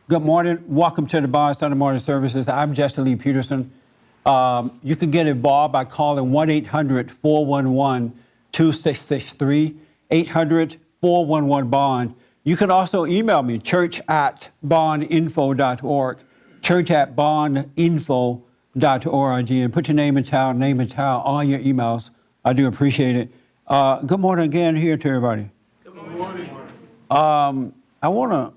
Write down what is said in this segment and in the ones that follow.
Good morning. Welcome to the Bond Sunday morning services. I'm Jesse Lee Peterson. You can get involved by calling 1-800-411-2663, 800-411-BOND. You can also email me, church@bondinfo.org, church@bondinfo.org, and put your name and town, all your emails. I do appreciate it. Good morning again here to everybody. Good morning. I want to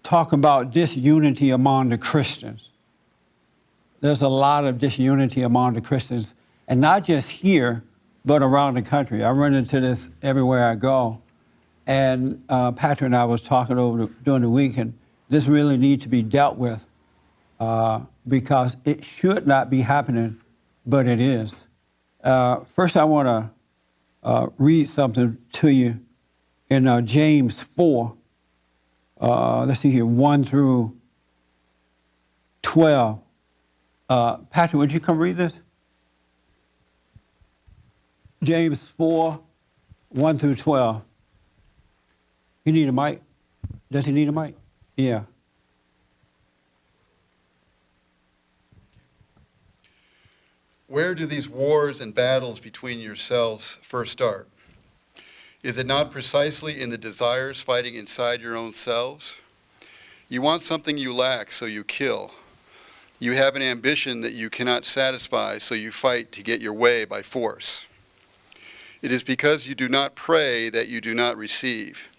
talk about disunity among the Christians. There's a lot of disunity among the Christians, and not just here, but around the country. I run into this everywhere I go. And Patrick and I was talking during the week, and this really needs to be dealt with because it should not be happening, but it is. First, I want to read something to you in James 4. Let's see here, 1 through 12. Patrick, would you come read this? James 4, 1 through 12. You need a mic? Does he need a mic? Yeah. Where do these wars and battles between yourselves first start? Is it not precisely in the desires fighting inside your own selves? You want something you lack, so you kill. You have an ambition that you cannot satisfy, so you fight to get your way by force. It is because you do not pray that you do not receive.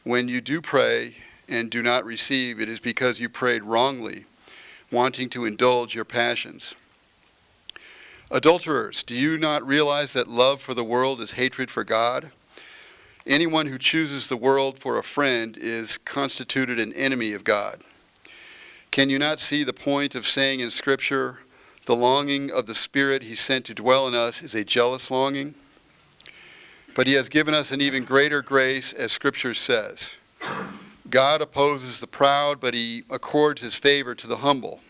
When you do pray and do not receive, it is because you prayed wrongly, wanting to indulge your passions. Adulterers, do you not realize that love for the world is hatred for God? Anyone who chooses the world for a friend is constituted an enemy of God. Can you not see the point of saying in Scripture, the longing of the Spirit he sent to dwell in us is a jealous longing? But he has given us an even greater grace, as Scripture says. God opposes the proud, but he accords his favor to the humble.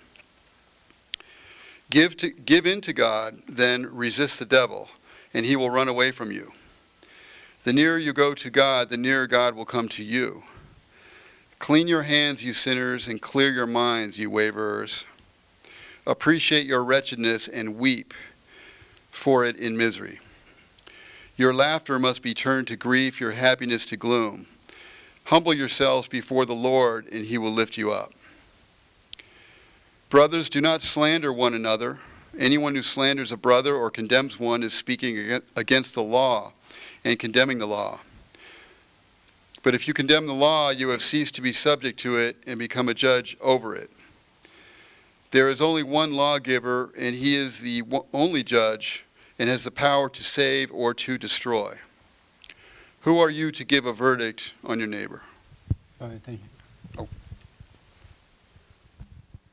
Give in to God, then resist the devil, and he will run away from you. The nearer you go to God, the nearer God will come to you. Clean your hands, you sinners, and clear your minds, you waverers. Appreciate your wretchedness and weep for it in misery. Your laughter must be turned to grief, your happiness to gloom. Humble yourselves before the Lord, and he will lift you up. Brothers, do not slander one another. Anyone who slanders a brother or condemns one is speaking against the law and condemning the law. But if you condemn the law, you have ceased to be subject to it and become a judge over it. There is only one lawgiver, and he is the only judge and has the power to save or to destroy. Who are you to give a verdict on your neighbor? All right, thank you.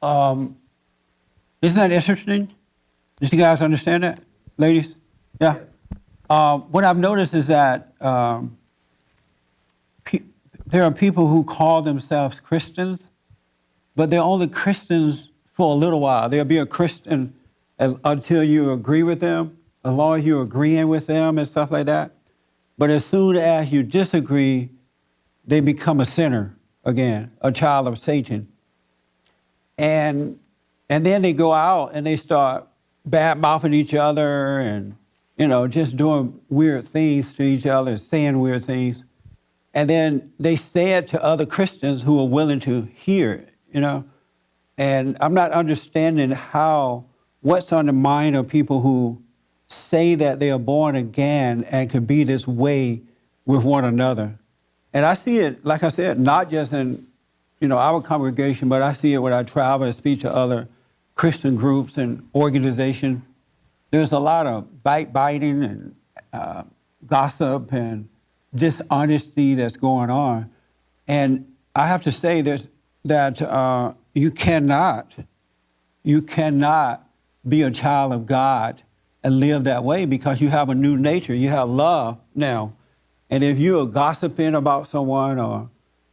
Oh. Isn't that interesting? Did you guys understand that, ladies? Yeah. What I've noticed is that there are people who call themselves Christians, but they're only Christians for a little while. They'll be a Christian until you agree with them, as long as you're agreeing with them and stuff like that. But as soon as you disagree, they become a sinner again, a child of Satan. And then they go out and they start bad-mouthing each other and, just doing weird things to each other, saying weird things. And then they say it to other Christians who are willing to hear it, And I'm not understanding what's on the mind of people who say that they are born again and can be this way with one another. And I see it, like I said, not just in, our congregation, but I see it when I travel and speak to other Christian groups and organizations. There's a lot of backbiting and gossip and dishonesty that's going on. And I have to say that you cannot be a child of God and live that way because you have a new nature. You have love now. And if you are gossiping about someone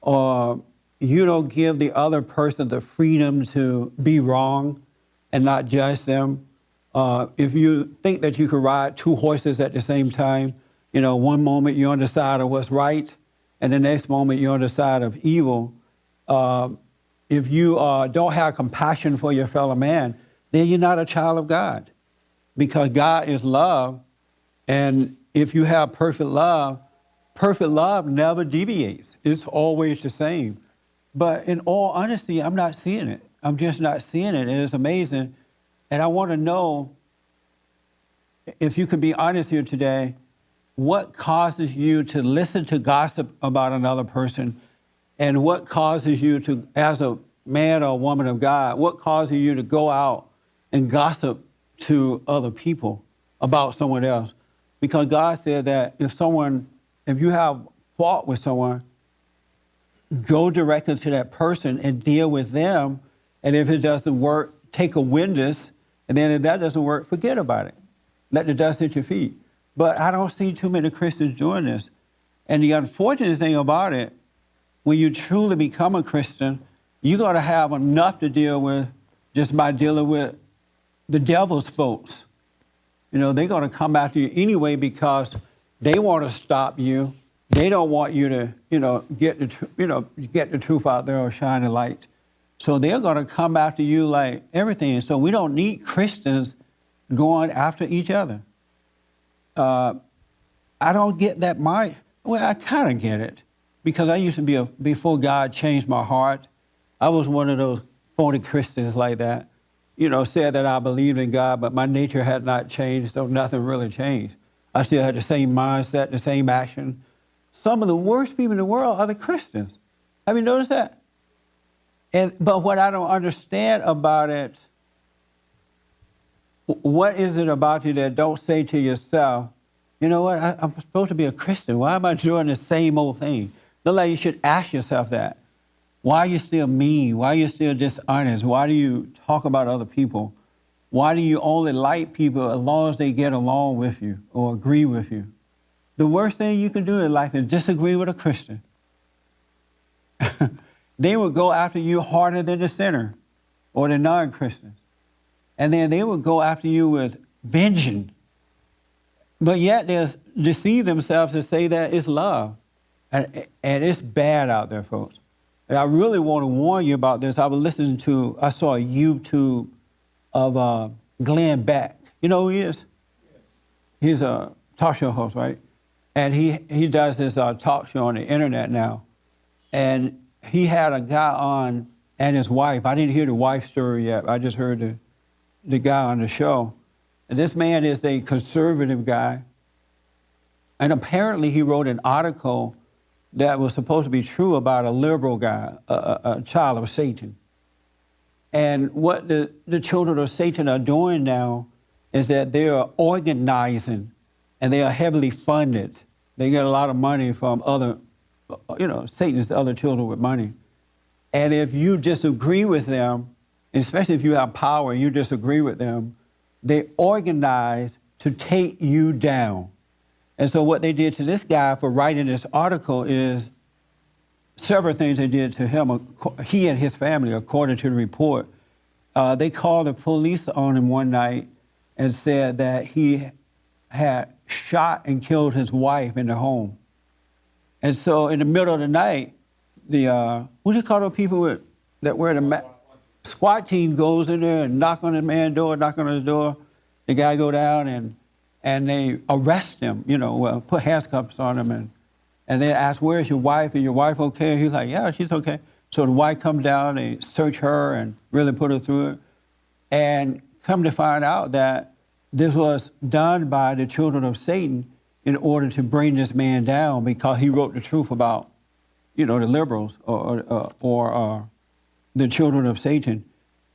or you don't give the other person the freedom to be wrong and not judge them, if you think that you can ride two horses at the same time, one moment you're on the side of what's right and the next moment you're on the side of evil, if you don't have compassion for your fellow man, then you're not a child of God. Because God is love, and if you have perfect love never deviates. It's always the same. But in all honesty, I'm not seeing it. I'm just not seeing it, and it's amazing. And I want to know, if you could be honest here today, what causes you to listen to gossip about another person, and what causes you to, as a man or a woman of God, what causes you to go out and gossip to other people about someone else? Because God said that if you have fault with someone, go directly to that person and deal with them. And if it doesn't work, take a witness. And then if that doesn't work, forget about it. Let the dust hit your feet. But I don't see too many Christians doing this. And the unfortunate thing about it, when you truly become a Christian, you're going to have enough to deal with just by dealing with the devil's folks. You know, they're going to come after you anyway because they want to stop you. They don't want you to, get the truth out there or shine a light. So they're going to come after you like everything. So we don't need Christians going after each other. I don't get that mind. Well, I kind of get it, because I used to before God changed my heart, I was one of those phony Christians like that. Said that I believed in God, but my nature had not changed, so nothing really changed. I still had the same mindset, the same action. Some of the worst people in the world are the Christians. Have you noticed that? But what I don't understand about it, what is it about you that don't say to yourself, you know what, I'm supposed to be a Christian. Why am I doing the same old thing? Look like you should ask yourself that. Why are you still mean? Why are you still dishonest? Why do you talk about other people? Why do you only like people as long as they get along with you or agree with you? The worst thing you can do in life is disagree with a Christian. They will go after you harder than the sinner or the non-Christians. And then they will go after you with vengeance. But yet they'll deceive themselves to say that it's love. And it's bad out there, folks. And I really want to warn you about this. I saw a YouTube of Glenn Beck. You know who he is? He's a talk show host, right? And he does this talk show on the internet now. And he had a guy on and his wife. I didn't hear the wife's story yet. I just heard the guy on the show. And this man is a conservative guy. And apparently he wrote an article that was supposed to be true about a liberal guy, a child of Satan. And what the children of Satan are doing now is that they are organizing, and they are heavily funded. They get a lot of money from other, Satan's other children with money. And if you disagree with them, especially if you have power and you disagree with them, they organize to take you down. And so what they did to this guy for writing this article is several things they did to him, he and his family, according to the report. They called the police on him one night and said that he had shot and killed his wife in the home. And so in the middle of the night, what do you call those people that wear the SWAT team goes in there and knock on the man's door, knock on his door. The guy go down and they arrest him, put handcuffs on him. And they ask, where's your wife? Is your wife okay? He's like, yeah, she's okay. So the wife comes down, they search her and really put her through it. And come to find out that this was done by the children of Satan in order to bring this man down, because he wrote the truth about, the liberals or the children of Satan.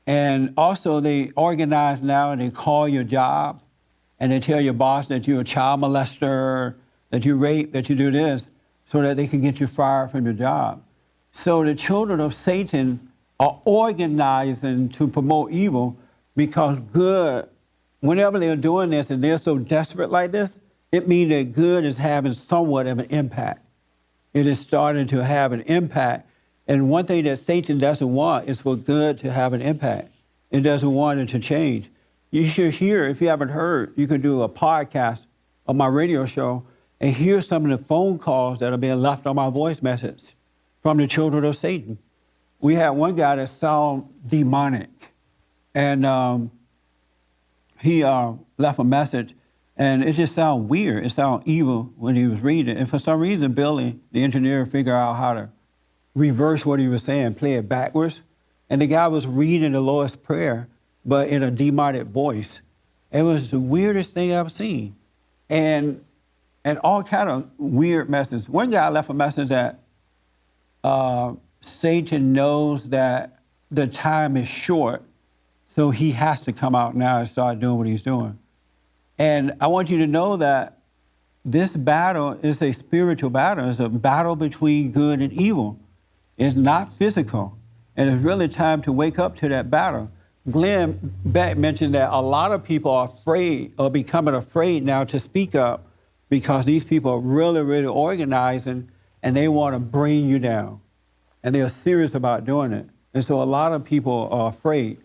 And also they organize now and they call your job and they tell your boss that you're a child molester, that you rape, that you do this, so that they can get you fired from your job. So the children of Satan are organizing to promote evil, because good, whenever they're doing this and they're so desperate like this, it means that good is having somewhat of an impact. It is starting to have an impact. And one thing that Satan doesn't want is for good to have an impact. It doesn't want it to change. You should hear, if you haven't heard, you can do a podcast of my radio show and hear some of the phone calls that are being left on my voice message from the children of Satan. we had one guy that sounded demonic, and he left a message, and it just sounded weird. It sounded evil when he was reading it. And for some reason, Billy, the engineer, figured out how to reverse what he was saying, play it backwards. And the guy was reading the Lord's Prayer, but in a demonic voice. It was the weirdest thing I've seen. And all kind of weird messages. One guy left a message that Satan knows that the time is short, so he has to come out now and start doing what he's doing. And I want you to know that this battle is a spiritual battle. It's a battle between good and evil. It's not physical. And it's really time to wake up to that battle. Glenn Beck mentioned that a lot of people are afraid or becoming afraid now to speak up because these people are really, really organizing and they want to bring you down. And they're serious about doing it. And so a lot of people are afraid.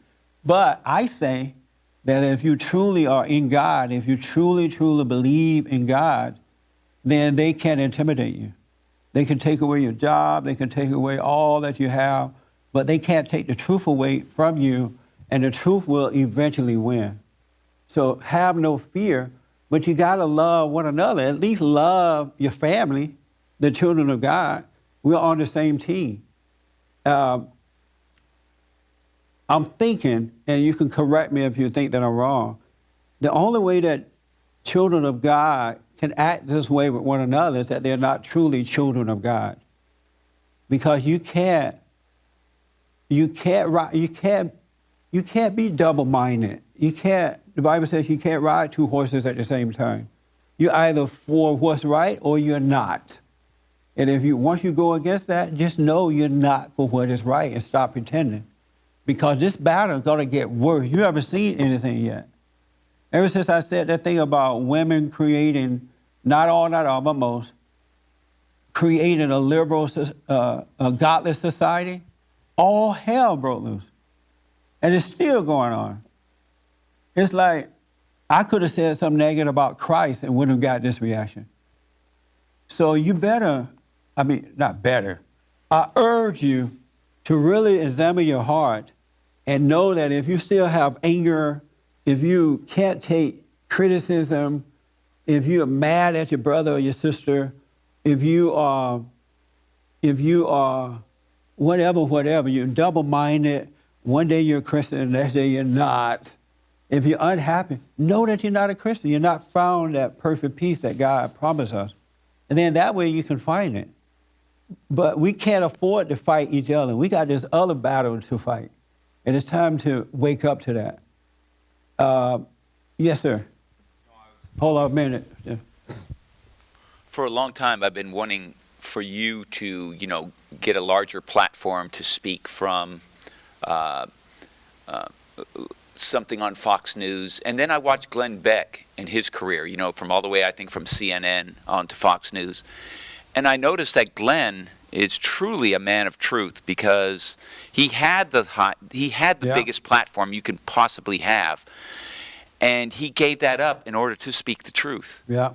But I say that if you truly are in God, if you truly, truly believe in God, then they can't intimidate you. They can take away your job, they can take away all that you have, but they can't take the truth away from you, and the truth will eventually win. So have no fear, but you gotta love one another. At least love your family, the children of God. We're on the same team. I'm thinking, and you can correct me if you think that I'm wrong, the only way that children of God can act this way with one another is that they're not truly children of God. Because you can't be double-minded. The Bible says you can't ride two horses at the same time. You're either for what's right or you're not. And once you go against that, just know you're not for what is right and stop pretending. Because this battle is going to get worse. You haven't seen anything yet. Ever since I said that thing about women creating, not all, but most, creating a liberal, a godless society, all hell broke loose. And it's still going on. It's like, I could have said something negative about Christ and wouldn't have got this reaction. So you not better, I urge you to really examine your heart and know that if you still have anger, if you can't take criticism, if you are mad at your brother or your sister, if you are whatever, you're double-minded, one day you're a Christian, the next day you're not. If you're unhappy, know that you're not a Christian. You're not found that perfect peace that God promised us. And then that way you can find it. But we can't afford to fight each other. We got this other battle to fight. And it's time to wake up to that. Yes, sir. Hold on a minute. Yeah. For a long time, I've been wanting for you to, get a larger platform to speak from something on Fox News. And then I watched Glenn Beck and his career, from all the way, I think, from CNN on to Fox News. And I noticed that Glenn is truly a man of truth because he had the biggest platform you can possibly have. And he gave that up in order to speak the truth. Yeah.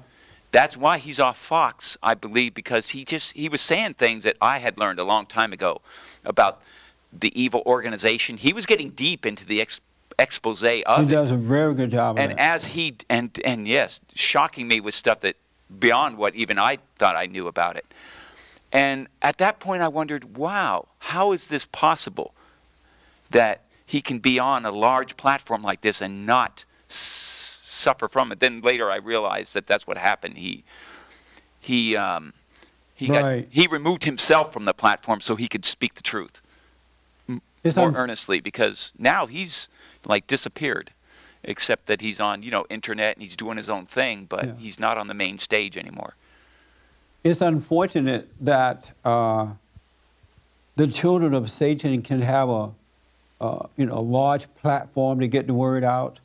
That's why he's off Fox, I believe, because he was saying things that I had learned a long time ago about the evil organization. He was getting deep into the expose of it. He does a very good job of that. And yes, shocking me with stuff that beyond what even I thought I knew about it. And at that point I wondered, wow, how is this possible that he can be on a large platform like this and not suffer from it? Then later I realized that that's what happened. He removed himself from the platform so he could speak the truth more earnestly, because now he's like disappeared, except that he's on internet and he's doing his own thing, but he's not on the main stage anymore. It's unfortunate that the children of Satan can have a large platform to get the word out,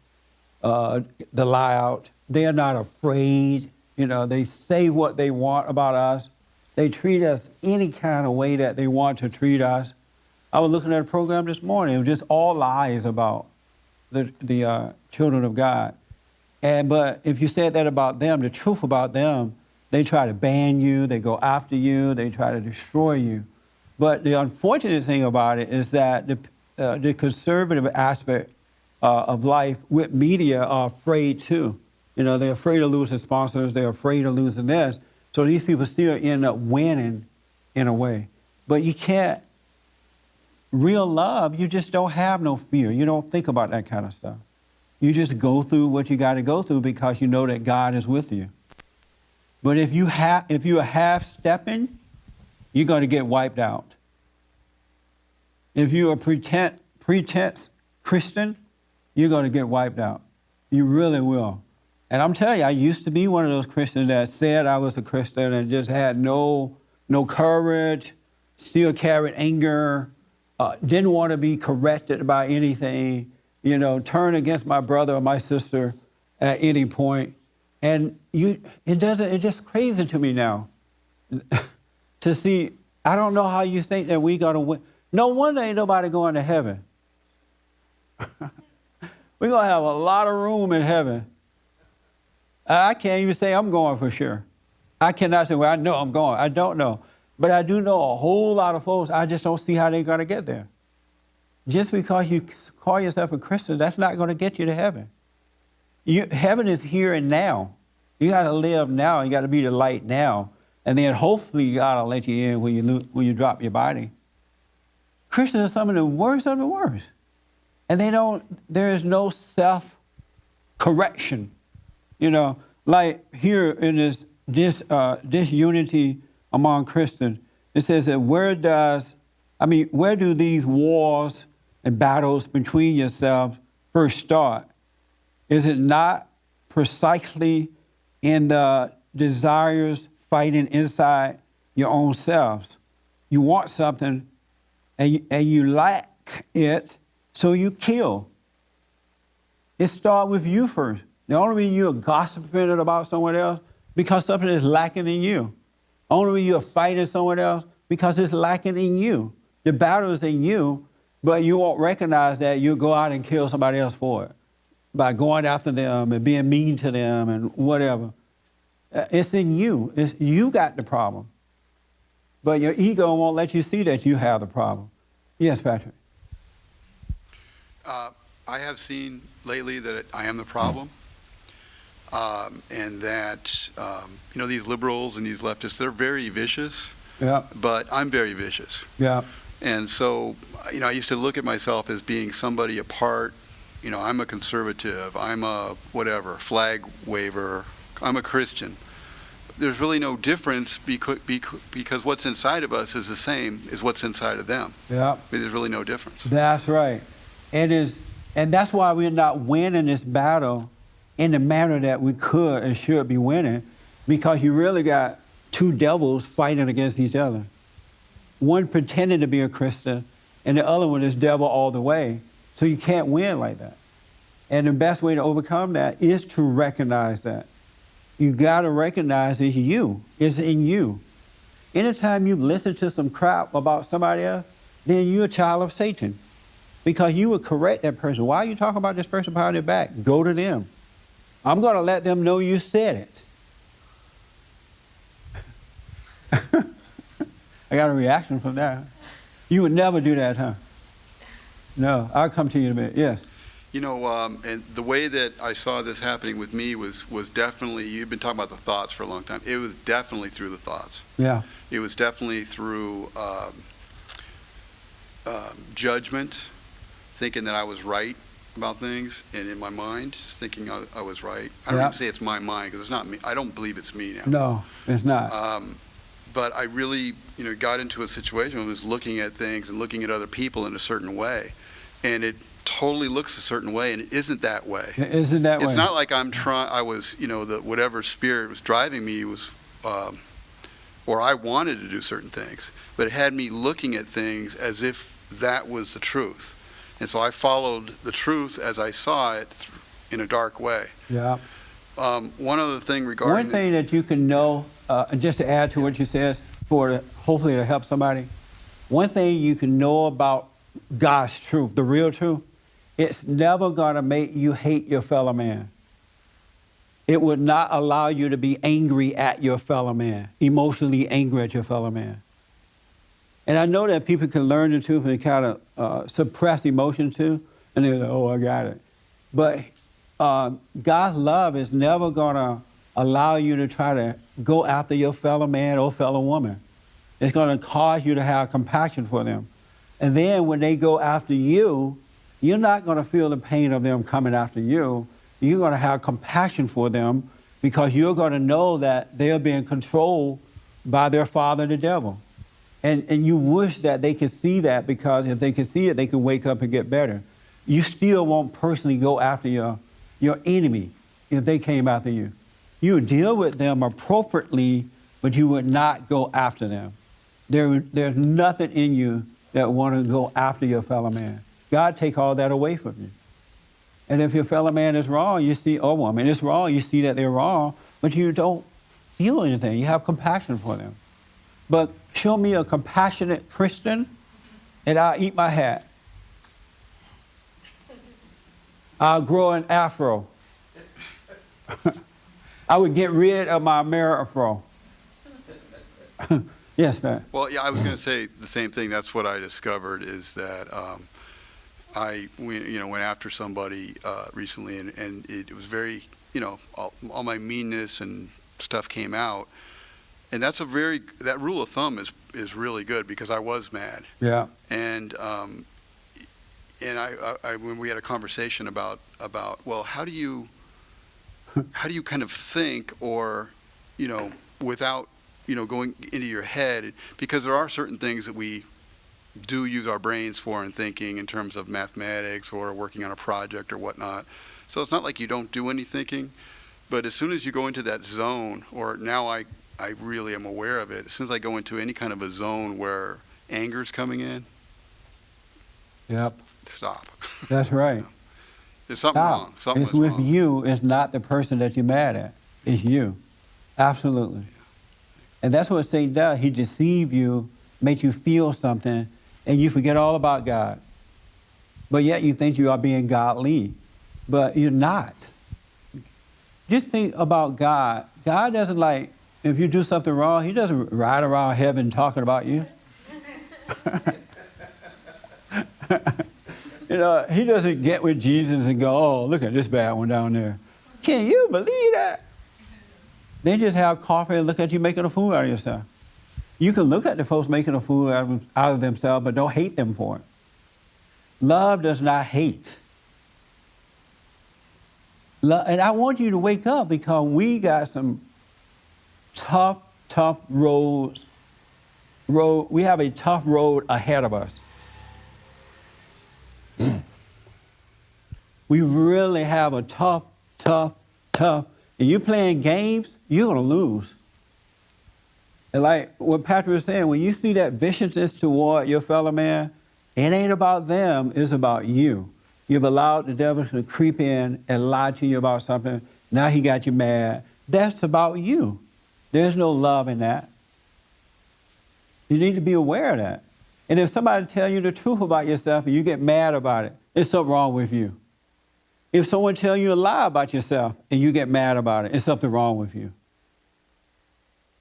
the lie out. They are not afraid. They say what they want about us. They treat us any kind of way that they want to treat us. I was looking at a program this morning. It was just all lies about the children of God. But if you said that about them, the truth about them, they try to ban you, they go after you, they try to destroy you. But the unfortunate thing about it is that the conservative aspect of life with media are afraid too. You know, they're afraid of losing sponsors. They're afraid of losing this. So these people still end up winning in a way. But you can't, real love, you just don't have no fear. You don't think about that kind of stuff. You just go through what you got to go through because you know that God is with you. But if you're half-stepping, you're going to get wiped out. If you're a pretense Christian, you're going to get wiped out. You really will. And I'm telling you, I used to be one of those Christians that said I was a Christian and just had no courage, still carried anger, didn't want to be corrected by anything, you know, turn against my brother or my sister at any point. And it's just crazy to me now to see. I don't know how you think that we got to win. No wonder ain't nobody going to heaven. We're going to have a lot of room in heaven. I can't even say I'm going for sure. I cannot say, well, I know I'm going. I don't know. But I do know a whole lot of folks, I just don't see how they're going to get there. Just because you call yourself a Christian, that's not going to get you to heaven. Heaven is here and now. You got to live now. You got to be the light now. And then hopefully God will let you in when you drop your body. Christians are some of the worst of the worst. And there is no self-correction. You know, like here in this disunity among Christians, it says that where do these wars and battles between yourselves first start? Is it not precisely in the desires fighting inside your own selves? You want something and you lack it, so you kill. It starts with you first. The only reason you're gossiping about someone else, because something is lacking in you. The only reason you're fighting someone else, because it's lacking in you. The battle is in you, but you won't recognize that. You'll go out and kill somebody else for it by going after them and being mean to them and whatever. It's in you. You got the problem. But your ego won't let you see that you have the problem. Yes, Patrick. I have seen lately that I am the problem. And that, these liberals and these leftists, they're very vicious, yeah. But I'm very vicious. Yeah. And so, I used to look at myself as being somebody apart. I'm a conservative, I'm a whatever, flag waver, I'm a Christian. There's really no difference because what's inside of us is the same as what's inside of them. Yeah. There's really no difference. That's right. And that's why we're not winning this battle in the manner that we could and should be winning, because you really got two devils fighting against each other. One pretending to be a Christian, and the other one is devil all the way. So you can't win like that. And the best way to overcome that is to recognize that. You got to recognize it's you. It's in you. Anytime you listen to some crap about somebody else, then you're a child of Satan, because you would correct that person. Why are you talking about this person behind their back? Go to them. I'm going to let them know you said it. I got a reaction from that. You would never do that, huh? No, I'll come to you in a minute. Yes. And the way that I saw this happening with me was definitely, you've been talking about the thoughts for a long time. It was definitely through the thoughts. Yeah. It was definitely through judgment, thinking that I was right about things, and in my mind, thinking I was right. I don't even say it's my mind, because it's not me. I don't believe it's me now. No, it's not. But I really, got into a situation where I was looking at things and looking at other people in a certain way, and it totally looks a certain way, and it isn't that way. It isn't that way. It's not like I was, whatever spirit was driving me was, or I wanted to do certain things, but it had me looking at things as if that was the truth. And so I followed the truth as I saw it in a dark way. Yeah. One other thing regarding... One thing that you can know, just to add to what you said, hopefully to help somebody, one thing you can know about God's truth, the real truth, it's never going to make you hate your fellow man. It would not allow you to be angry at your fellow man, emotionally angry at your fellow man. And I know that people can learn the truth and kind of suppress emotion too. And they're like, oh, I got it. But God's love is never going to allow you to try to go after your fellow man or fellow woman. It's going to cause you to have compassion for them. And then when they go after you, you're not going to feel the pain of them coming after you. You're going to have compassion for them because you're going to know that they're being controlled by their father, the devil. And you wish that they could see that, because if they could see it, they could wake up and get better. You still won't personally go after your enemy if they came after you. You would deal with them appropriately, but you would not go after them. There's nothing in you that want to go after your fellow man. God take all that away from you. And if your fellow man is wrong, you see, or woman is wrong, you see that they're wrong, but you don't feel anything. You have compassion for them. But show me a compassionate Christian, and I'll eat my hat. I'll grow an afro. I would get rid of my Afro. Yes, man. Well, yeah, I was going to say the same thing. That's what I discovered, is that I went after somebody recently, and it was very, all my meanness and stuff came out. And that rule of thumb is really good, because I was mad. Yeah. And I when we had a conversation about well, how do you kind of think, or without going into your head, because there are certain things that we do use our brains for in thinking, in terms of mathematics or working on a project or whatnot. So it's not like you don't do any thinking, but as soon as you go into that zone, or now I really am aware of it, as soon as I go into any kind of a zone where anger's coming in, yep, stop. That's right. There's something wrong. It's with wrong. You. It's not the person that you're mad at. It's you. Absolutely. And that's what Satan does. He deceives you, makes you feel something, and you forget all about God. But yet you think you are being godly, but you're not. Just think about God. God doesn't, like, if you do something wrong, he doesn't ride around heaven talking about you. He doesn't get with Jesus and go, oh, look at this bad one down there. Can you believe that? They just have coffee and look at you making a fool out of yourself. You can look at the folks making a fool out of themselves, but don't hate them for it. Love does not hate. And I want you to wake up, because we got some tough roads. We have a tough road ahead of us. We really have a tough. And you're playing games, you're going to lose. And like what Patrick was saying, when you see that viciousness toward your fellow man, it ain't about them, it's about you. You've allowed the devil to creep in and lie to you about something. Now he got you mad. That's about you. There's no love in that. You need to be aware of that. And if somebody tells you the truth about yourself and you get mad about it, there's something wrong with you. If someone tells you a lie about yourself and you get mad about it, there's something wrong with you.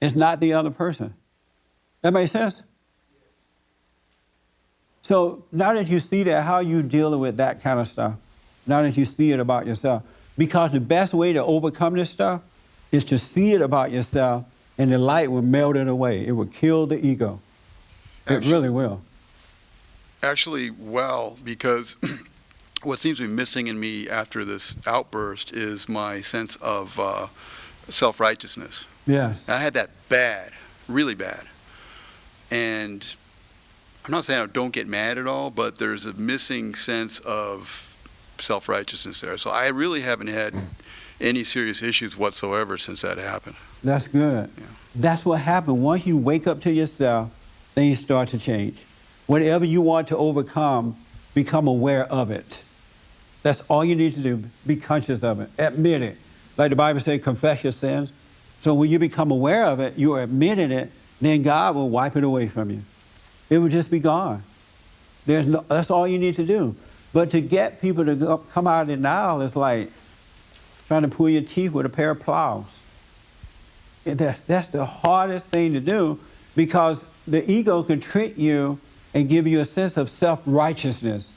It's not the other person. That makes sense? So now that you see that, how are you dealing with that kind of stuff? Now that you see it about yourself. Because the best way to overcome this stuff is to see it about yourself, and the light will melt it away. It will kill the ego. It really will. Actually, well, because what seems to be missing in me after this outburst is my sense of self-righteousness. Yes. I had that bad, really bad. And I'm not saying I don't get mad at all, but there's a missing sense of self-righteousness there. So I really haven't had any serious issues whatsoever since that happened. That's good. Yeah. That's what happened. Once you wake up to yourself, things start to change. Whatever you want to overcome, become aware of it. That's all you need to do. Be conscious of it. Admit it. Like the Bible says, confess your sins. So when you become aware of it, you are admitting it, then God will wipe it away from you. It will just be gone. That's all you need to do. But to get people to come out of denial is like trying to pull your teeth with a pair of plows. That's the hardest thing to do, because the ego can trick you and give you a sense of self-righteousness.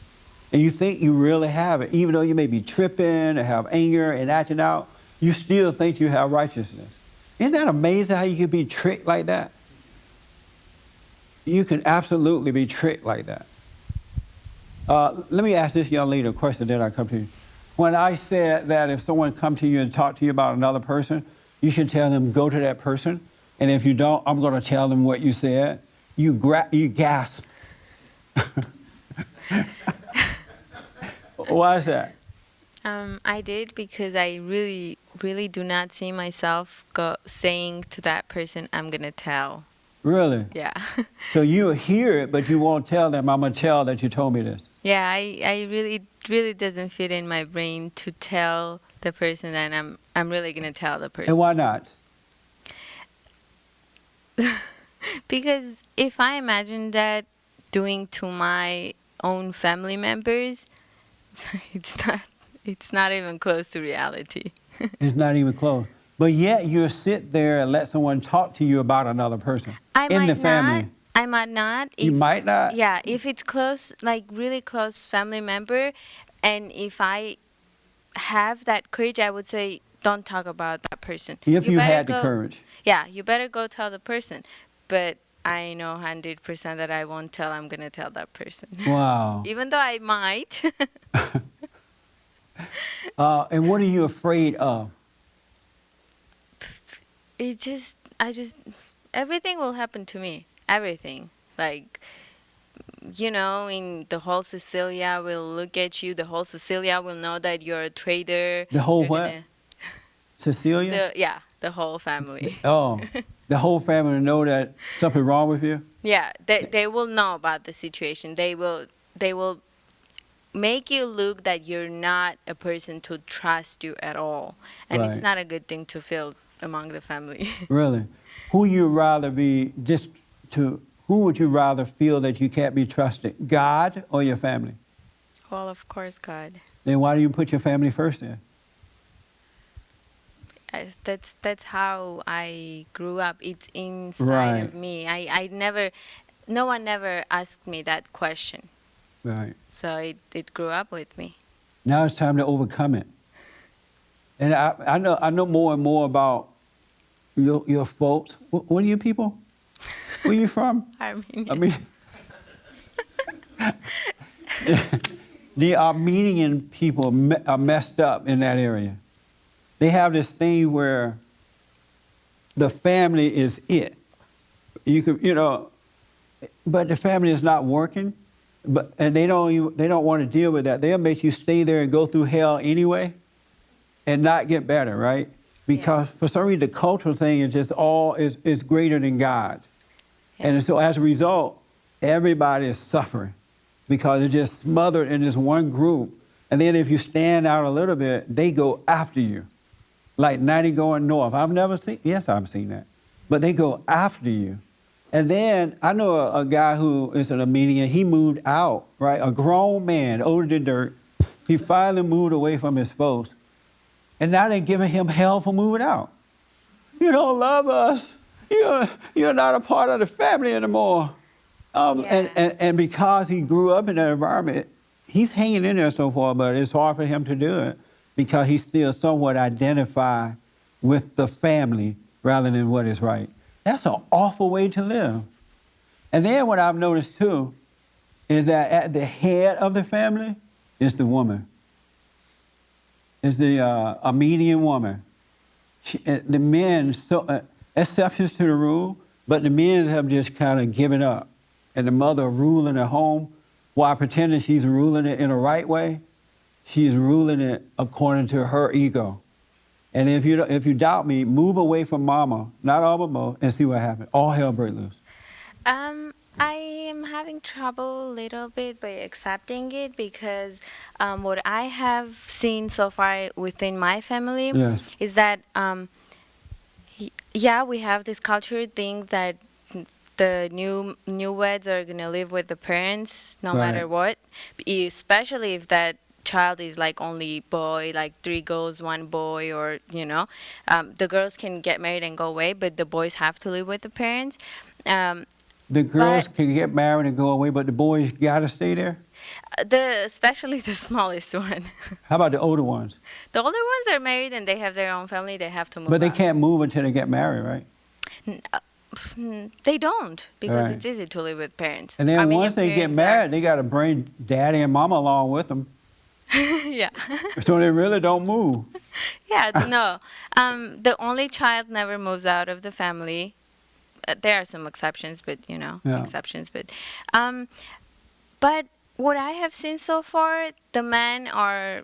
And you think you really have it. Even though you may be tripping or have anger and acting out, you still think you have righteousness. Isn't that amazing how you can be tricked like that? You can absolutely be tricked like that. Let me ask this young lady a question, then I come to you. When I said that if someone come to you and talk to you about another person, you should tell them, go to that person. And if you don't, I'm going to tell them what you said. You gasp. Why is that? I did because I really, really do not see myself saying to that person, I'm going to tell. Really? Yeah. So you hear it, but you won't tell them, I'm going to tell that you told me this. Yeah, I really doesn't fit in my brain to tell the person that I'm really going to tell the person. And why not? Because if I imagine that doing to my own family members, it's not even close to reality. It's not even close. But yet you sit there and let someone talk to you about another person in the family. I might not. You might not? Yeah, if it's close, like really close family member, and if I have that courage, I would say, don't talk about that person. If you better had the courage. Yeah, you better go tell the person. But I know 100% that I won't tell. I'm going to tell that person. Wow. Even though I might. And what are you afraid of? Everything will happen to me. Everything. Like, in the whole Cecilia will look at you. The whole Cecilia will know that you're a traitor. The whole They're what? Cecilia? The whole family. Oh, the whole family will know that something wrong with you? Yeah, they will know about the situation. They will make you look that you're not a person to trust you at all. And Right. It's not a good thing to feel among the family. Really? Who would you rather feel that you can't be trusted? God or your family? Well, of course, God. Then why do you put your family first then? That's how I grew up. It's inside Right. of me. No one never asked me that question. Right. So it grew up with me. Now it's time to overcome it. And I know more and more about your folks. What are you people? Where are you from? Armenian. I mean, the Armenian people are messed up in that area. They have this thing where the family is it. But the family is not working. And they don't want to deal with that. They'll make you stay there and go through hell anyway, and not get better, right? Because for some reason the cultural thing is just is greater than God, and so as a result, everybody is suffering because they're just smothered in this one group. And then if you stand out a little bit, they go after you, like 90 going north. I've seen that, but they go after you. And then I know a guy who is an Armenian. He moved out, right? A grown man, older than dirt. He finally moved away from his folks. And now they're giving him hell for moving out. You don't love us. You're not a part of the family anymore. And because he grew up in that environment, he's hanging in there so far, but it's hard for him to do it because he's still somewhat identified with the family rather than what is right. That's an awful way to live. And then what I've noticed too is that at the head of the family is the woman. Is the Armenian woman. The men, exceptions to the rule, but the men have just kind of given up. And the mother ruling the home while pretending she's ruling it in the right way, she's ruling it according to her ego. And if you doubt me, move away from mama, not all but most, and see what happens. All hell break loose. I am having trouble a little bit by accepting it because what I have seen so far within my family is that, we have this culture thing that the newlyweds are going to live with the parents no matter what, especially if that child is like only boy, like 3 girls, 1 boy, or the girls can get married and go away, but the boys have to live with the parents. The girls But- can get married and go away, but the boys got to stay there? Especially the smallest one. How about the older ones? The older ones are married and they have their own family. They have to move But they out. can't move until they get married, right? They don't, because Right. it's easy to live with parents. And then Armenian once they get parents married, they got to bring daddy and mama along with them. yeah. So they really don't move. Yeah, no. The only child never moves out of the family. There are some exceptions, but Yeah. exceptions. But what I have seen so far, the men are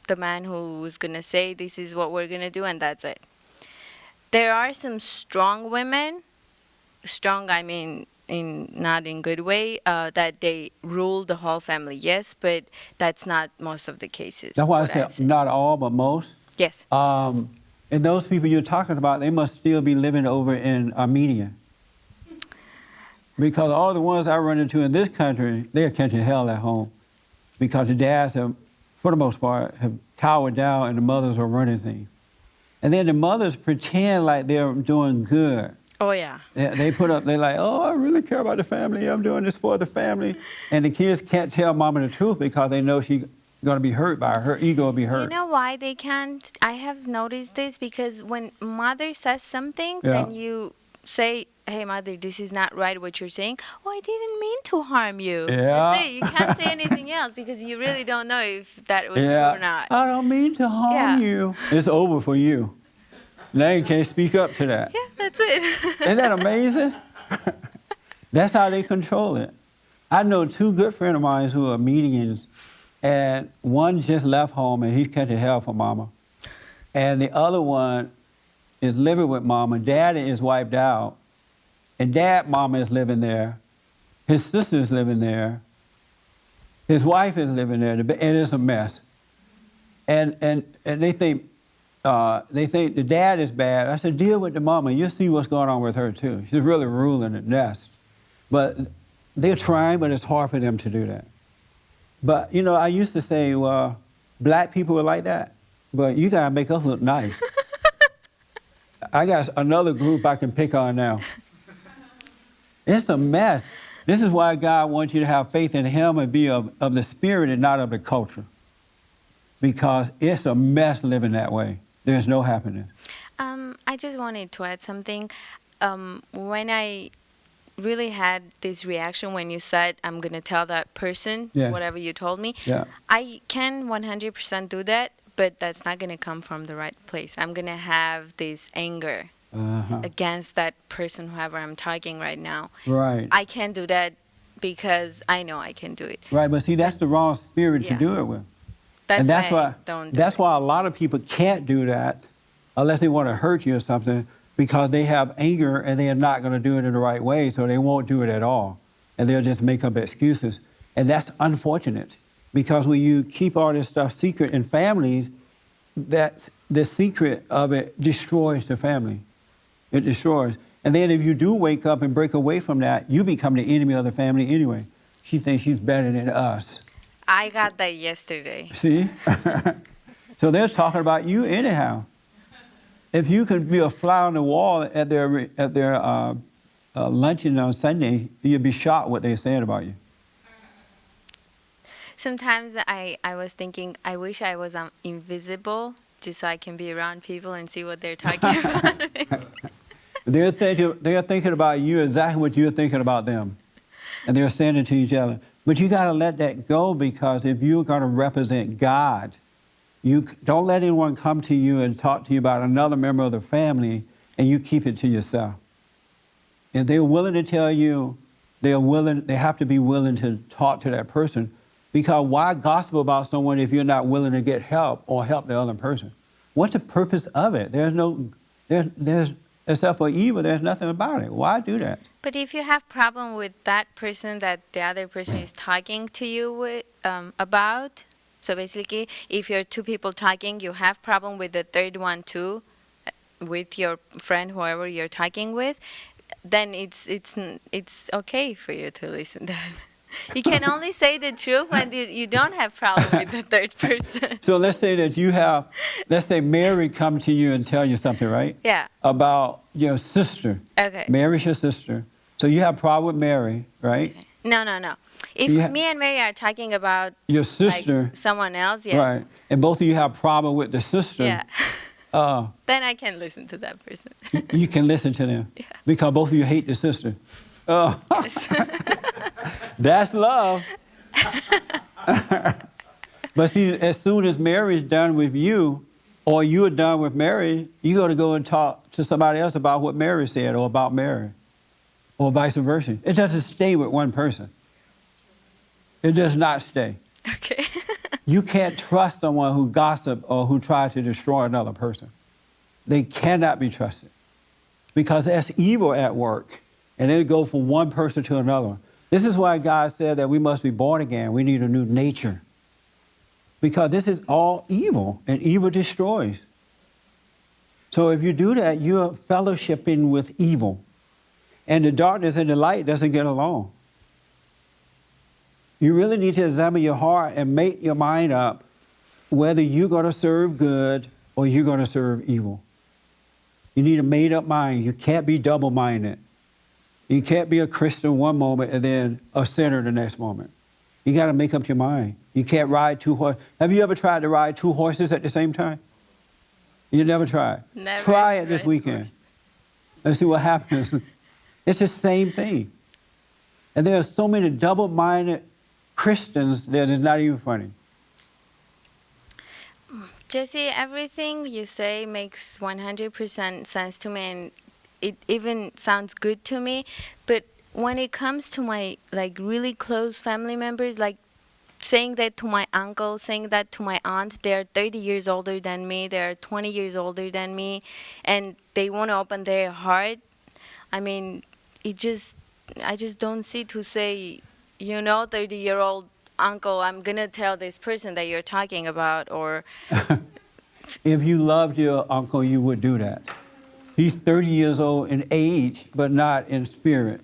the man who's gonna say this is what we're gonna do, and that's it. There are some strong women. Strong, I mean, not in good way. That they rule the whole family. Yes, but that's not most of the cases. That's why I what I've said seen. not all, but most. Yes. And those people you're talking about, they must still be living over in Armenia. Because all the ones I run into in this country, they're catching hell at home. Because the dads have, for the most part, have cowered down and the mothers are running things. And then the mothers pretend like they're doing good. Oh yeah. They put up, they're like, oh, I really care about the family. I'm doing this for the family. And the kids can't tell mama the truth because they know she's going to be hurt by her. Her ego will be hurt. You know why they can't? I have noticed this because when mother says something, Yeah. then you say, hey, mother, this is not right what you're saying. Oh, I didn't mean to harm you. Yeah. That's it. You can't say anything else because you really don't know if that was true or not. I don't mean to harm Yeah. you. It's over for you. Now you can't speak up to that. Yeah, that's it. Isn't that amazing? That's how they control it. I know two good friends of mine who are Armenians, and one just left home and he's catching hell for mama. And the other one is living with mama. Daddy is wiped out. And mama is living there. His sister's living there. His wife is living there. And it's a mess. And they think the dad is bad. I said, deal with the mama. You'll see what's going on with her, too. She's really ruling the nest. But they're trying, but it's hard for them to do that. But, I used to say, well, black people are like that, but you got to make us look nice. I got another group I can pick on now. It's a mess. This is why God wants you to have faith in Him and be of the Spirit and not of the culture. Because it's a mess living that way. There's no happiness. I just wanted to add something. When I really had this reaction when you said, I'm going to tell that person Yeah. whatever you told me, Yeah. I can 100% do that, but that's not going to come from the right place. I'm going to have this anger Uh-huh. against that person, whoever I'm talking right now. Right. I can't do that because I know I can do it. Right, but see, that's the wrong spirit to Yeah. do it with. That's, And that's why I why don't do that's it. why a lot of people can't do that unless they want to hurt you or something, because they have anger and they are not going to do it in the right way, so they won't do it at all. And they'll just make up excuses. And that's unfortunate, because when you keep all this stuff secret in families, that the secret of it destroys the family. It destroys. And then if you do wake up and break away from that, you become the enemy of the family anyway. She thinks she's better than us. I got that yesterday. See? So they're talking about you anyhow. If you could be a fly on the wall at their luncheon on Sunday, you'd be shocked what they're saying about you. Sometimes I was thinking, I wish I was invisible just so I can be around people and see what they're talking about. They're thinking about you exactly what you're thinking about them. And they're saying it to each other. But you got to let that go, because if you're going to represent God, you don't let anyone come to you and talk to you about another member of the family and you keep it to yourself. If they're willing to tell you, they have to be willing to talk to that person, because why gossip about someone if you're not willing to get help or help the other person? What's the purpose of it? There's except for evil, there's nothing about it. Why do that? But if you have problem with that person that the other person is talking to you with, about, so basically, if you're two people talking, you have problem with the third one too, with your friend, whoever you're talking with, then it's okay for you to listen to that. You can only say the truth when you don't have problem with the third person. So let's say that let's say Mary come to you and tell you something, right? Yeah. About your sister. Okay. Mary's your sister. So you have a problem with Mary, right? No. If You ha- me and Mary are talking about Your sister, like someone else, yeah. right? And both of you have a problem with the sister. Yeah. Uh, Then I can listen to that person. you can listen to them because both of you hate the sister. Yes. That's love. But see, as soon as Mary's done with you, or you're done with Mary, you got to go and talk to somebody else about what Mary said or about Mary, or vice versa. It doesn't stay with one person. It does not stay. Okay. You can't trust someone who gossip or who tries to destroy another person. They cannot be trusted because that's evil at work, and it goes from one person to another one. This is why God said that we must be born again. We need a new nature because this is all evil, and evil destroys. So if you do that, you're fellowshipping with evil, and the darkness and the light doesn't get along. You really need to examine your heart and make your mind up whether you're going to serve good or you're going to serve evil. You need a made-up mind. You can't be double-minded. You can't be a Christian one moment and then a sinner the next moment. You got to make up your mind. You can't ride two horses. Have you ever tried to ride two horses at the same time? You never tried? Never. Try it this Right, weekend. Let's see what happens. It's the same thing. And there are so many double-minded Christians that it's not even funny. Jesse, everything you say makes 100% sense to me, and it even sounds good to me. But when it comes to my like really close family members, like saying that to my uncle, saying that to my aunt, they're 30 years older than me, they're 20 years older than me, and they want to open their heart. I mean, I just don't see to say, 30-year-old uncle, I'm going to tell this person that you're talking about, or... If you loved your uncle, you would do that. He's 30 years old in age, but not in spirit.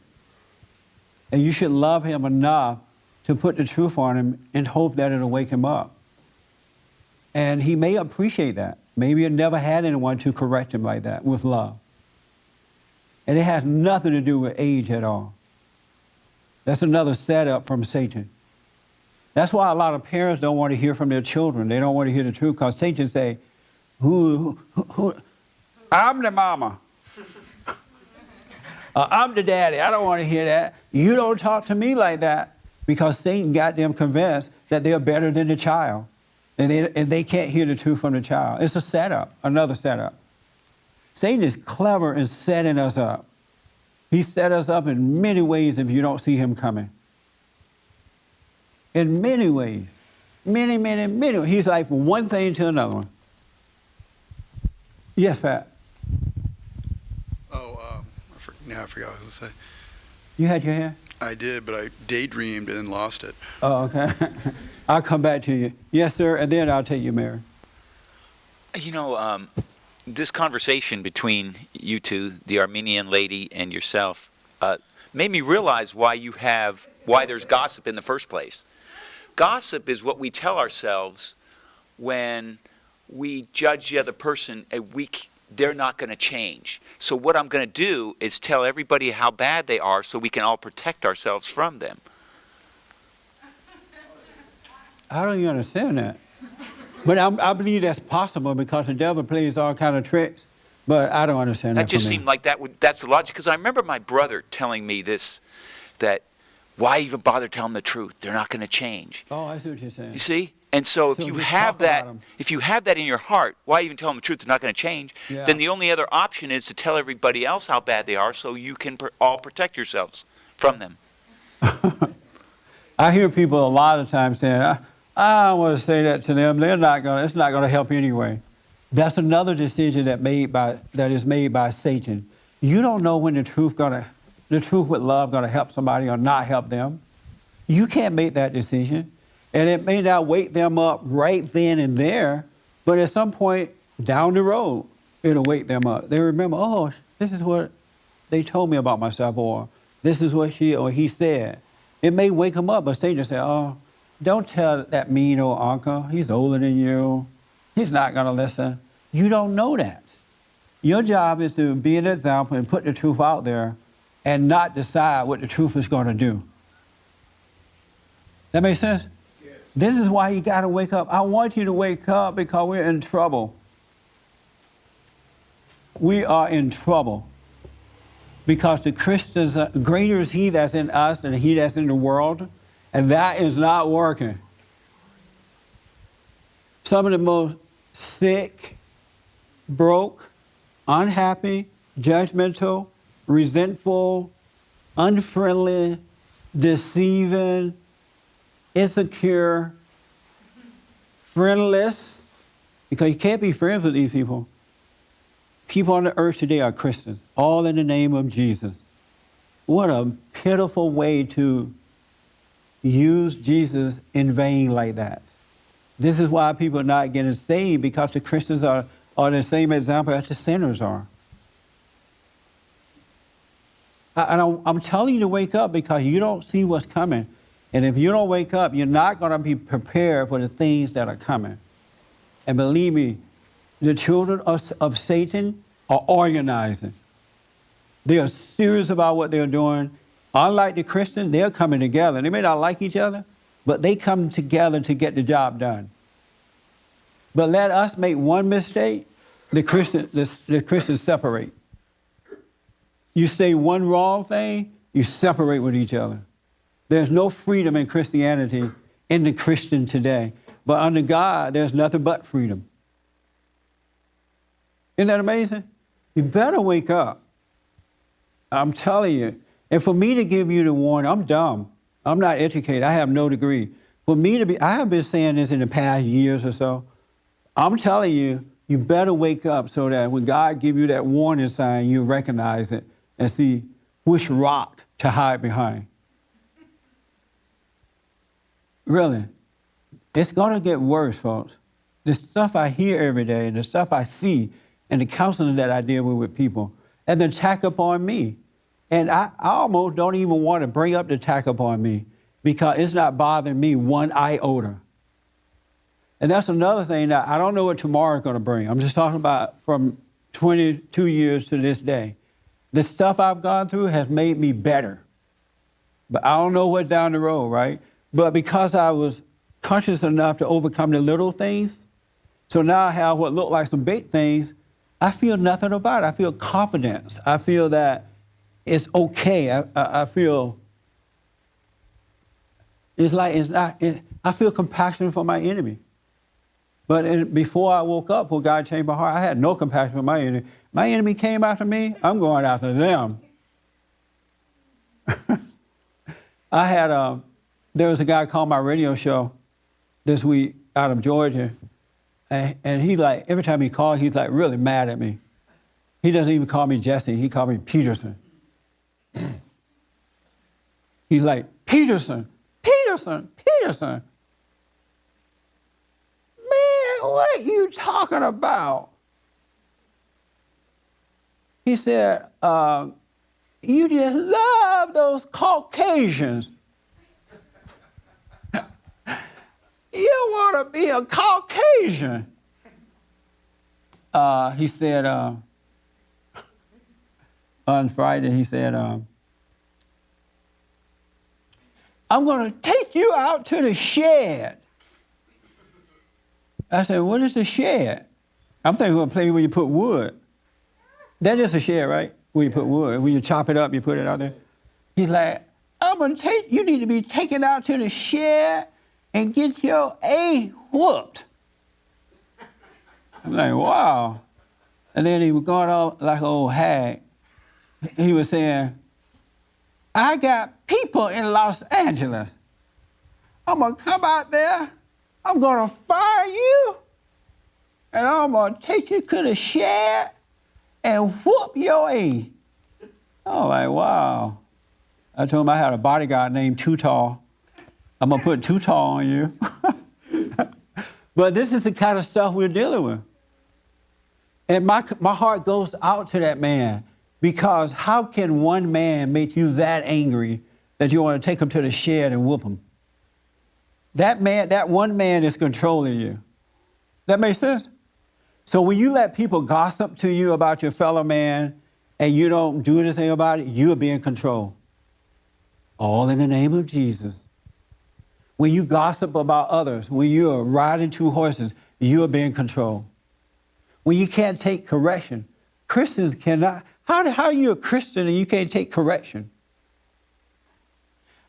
And you should love him enough to put the truth on him and hope that it'll wake him up. And he may appreciate that. Maybe he never had anyone to correct him like that with love. And it has nothing to do with age at all. That's another setup from Satan. That's why a lot of parents don't want to hear from their children. They don't want to hear the truth because Satan say, who, I'm the mama. I'm the daddy. I don't want to hear that. You don't talk to me like that because Satan got them convinced that they're better than the child. And they can't hear the truth from the child. It's a setup, another setup. Satan is clever in setting us up. He set us up in many ways if you don't see him coming. In many ways. Many, many, many. He's like from one thing to another one. Yes, Pat? Now I forgot what I was going to say. You had your hand? I did, but I daydreamed and then lost it. Oh, okay. I'll come back to you. Yes, sir, and then I'll take you, Mary. This conversation between you two, the Armenian lady and yourself, made me realize why there's gossip in the first place. Gossip is what we tell ourselves when we judge the other person they're not going to change. So what I'm going to do is tell everybody how bad they are so we can all protect ourselves from them. I don't even understand that. But I believe that's possible because the devil plays all kind of tricks. But I don't understand that. That just seemed like that's the logic. Because I remember my brother telling me this, that why even bother telling the truth? They're not going to change. Oh, I see what you're saying. You see? And so if you have that in your heart, why even tell them the truth? They're not going to change. Yeah. Then the only other option is to tell everybody else how bad they are so you can all protect yourselves from them. I hear people a lot of times saying, I don't want to say that to them. It's not going to help anyway. That's another decision that is made by Satan. You don't know when the truth with love going to help somebody or not help them. You can't make that decision. And it may not wake them up right then and there, but at some point down the road, it'll wake them up. They remember, oh, this is what they told me about myself, or this is what she or he said. It may wake them up, but Satan say, oh, don't tell that mean old uncle. He's older than you. He's not going to listen. You don't know that. Your job is to be an example and put the truth out there and not decide what the truth is going to do. That makes sense? Yes. This is why you got to wake up. I want you to wake up because we're in trouble. We are in trouble because the Christians, greater is he that's in us than he that's in the world, and that is not working. Some of the most sick, broke, unhappy, judgmental, resentful, unfriendly, deceiving, insecure, friendless, because you can't be friends with these people. People on the earth today are Christians, all in the name of Jesus. What a pitiful way to use Jesus in vain like that. This is why people are not getting saved, because the Christians are the same example as the sinners are. I'm telling you to wake up because you don't see what's coming. And if you don't wake up, you're not going to be prepared for the things that are coming. And believe me, the children of Satan are organizing. They are serious about what they're doing. Unlike the Christians, they're coming together. They may not like each other, but they come together to get the job done. But let us make one mistake, the Christians separate. You say one wrong thing, you separate with each other. There's no freedom in Christianity in the Christian today. But under God, there's nothing but freedom. Isn't that amazing? You better wake up. I'm telling you. And for me to give you the warning, I'm dumb. I'm not educated. I have no degree. For me to be, I have been saying this in the past years or so. I'm telling you, you better wake up so that when God gives you that warning sign, you recognize it and see which rock to hide behind. Really. It's going to get worse, folks. The stuff I hear every day and the stuff I see and the counseling that I deal with people and the attack upon me. And I almost don't even want to bring up the attack upon me because it's not bothering me one iota. And that's another thing that I don't know what tomorrow is going to bring. I'm just talking about from 22 years to this day. The stuff I've gone through has made me better. But I don't know what's down the road, right? But because I was conscious enough to overcome the little things, so now I have what look like some big things, I feel nothing about it. I feel confidence. I feel that it's okay. I feel it's like it's not. I feel compassion for my enemy. But before I woke up, when God changed my heart, I had no compassion for my enemy. My enemy came after me. I'm going after them. I had there was a guy called my radio show this week out of Georgia, and he like every time he called, he's like really mad at me. He doesn't even call me Jesse. He called me Peterson. He's like, Peterson, Peterson, Peterson. Man, what are you talking about? He said, you just love those Caucasians. You want to be a Caucasian. He said, on Friday, he said, I'm going to take you out to the shed. I said, what is the shed? I'm thinking we're going to play where you put wood. That is a shed, right? Where you put wood. When you chop it up, you put it out there. He's like, I'm going to take, you need to be taken out to the shed and get your A whooped. I'm like, wow. And then he was going on like an old hag. He was saying, I got people in Los Angeles. I'm going to come out there. I'm going to fire you. And I'm going to take you to the shed and whoop your A. I'm like, wow. I told him I had a bodyguard named Too Tall. I'm going to put Too Tall on you. But this is the kind of stuff we're dealing with. And my heart goes out to that man, because how can one man make you that angry that you want to take him to the shed and whoop him? That man, that one man is controlling you. That makes sense? So when you let people gossip to you about your fellow man and you don't do anything about it, you'll be in control. All in the name of Jesus. When you gossip about others, when you are riding two horses, you'll be in control. When you can't take correction, Christians cannot. How are you a Christian and you can't take correction?